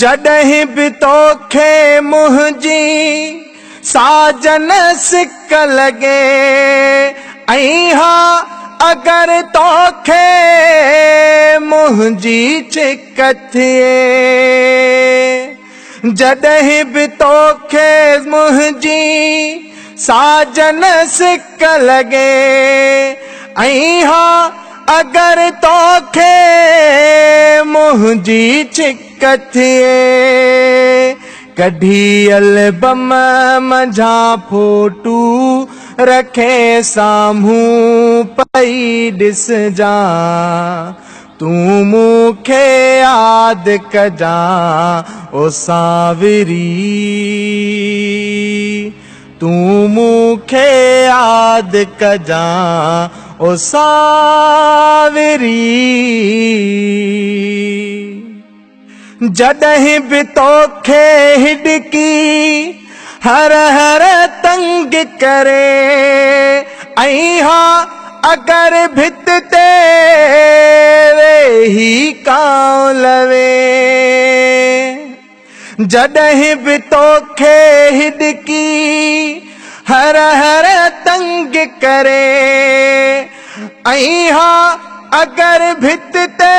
जॾहिं बि तोखे मुंहिंजी साजन सिक लॻे ऐं हा अगरि तोखे मुंहिंजी चिक थिए। जॾहिं बि तोखे मुंहिंजी साजन सिक लॻे ऐं हा अगरि तोखे मुंहिंजी चिक थिए। कढी एल्बम मंझां फोटू रखे साम्हूं पई ॾिसजां, तूं मूंखे यादि कजां ओ सावरी, तूं मूंखे यादि कजां ओ सावरी। जॾहिं बि तोखे हिॾकी हर हर तंग करे ऐं हा अगरि भित ते वेही कांव लवे। जॾहिं बि तोखे हिॾकी हर हर तंग करे ऐं हा अगरि भित ते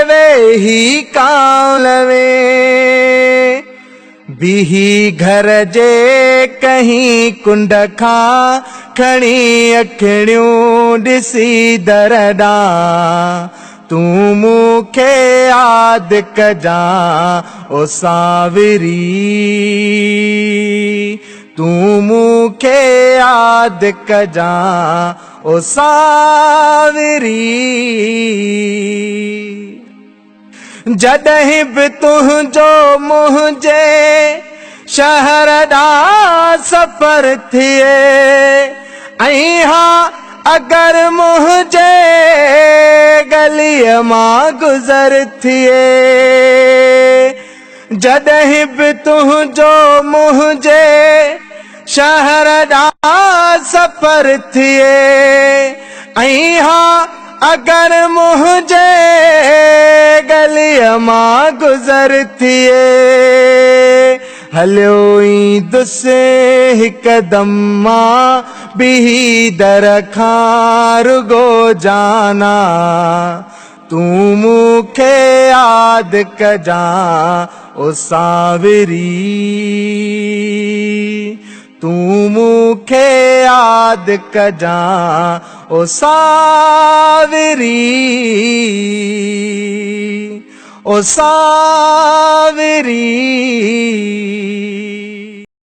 वेही कांव लवे। बीही घर जे कहीं कुंड खां खणी अखियूं ॾिसी दर ॾांहुं, तूं मूंखे यादि कजां ओ सावरी, तूं मूंखे यादि कजां ओ सावरी। जॾहिं बि तुंहिंजो मुंहिंजे शहर ॾांहुं सफ़र थिए ऐं हा अगरि मुंहिंजे गलीअ मां गुज़र थिए। जॾहिं बि तुंहिंजो मुंहिंजे शहर ॾांहुं सफ़र थिए ऐं हा अगरि मुंहिंजे गलीअ मां गुज़र थिए। हलियो ईंदुसि हिकदम मां बीही दर खां रुगो जाना, तूं मूंखे यादि कजां ओ सावरी, तूं मूंखे यादि कजां ओ सावरी, ओ सावरी।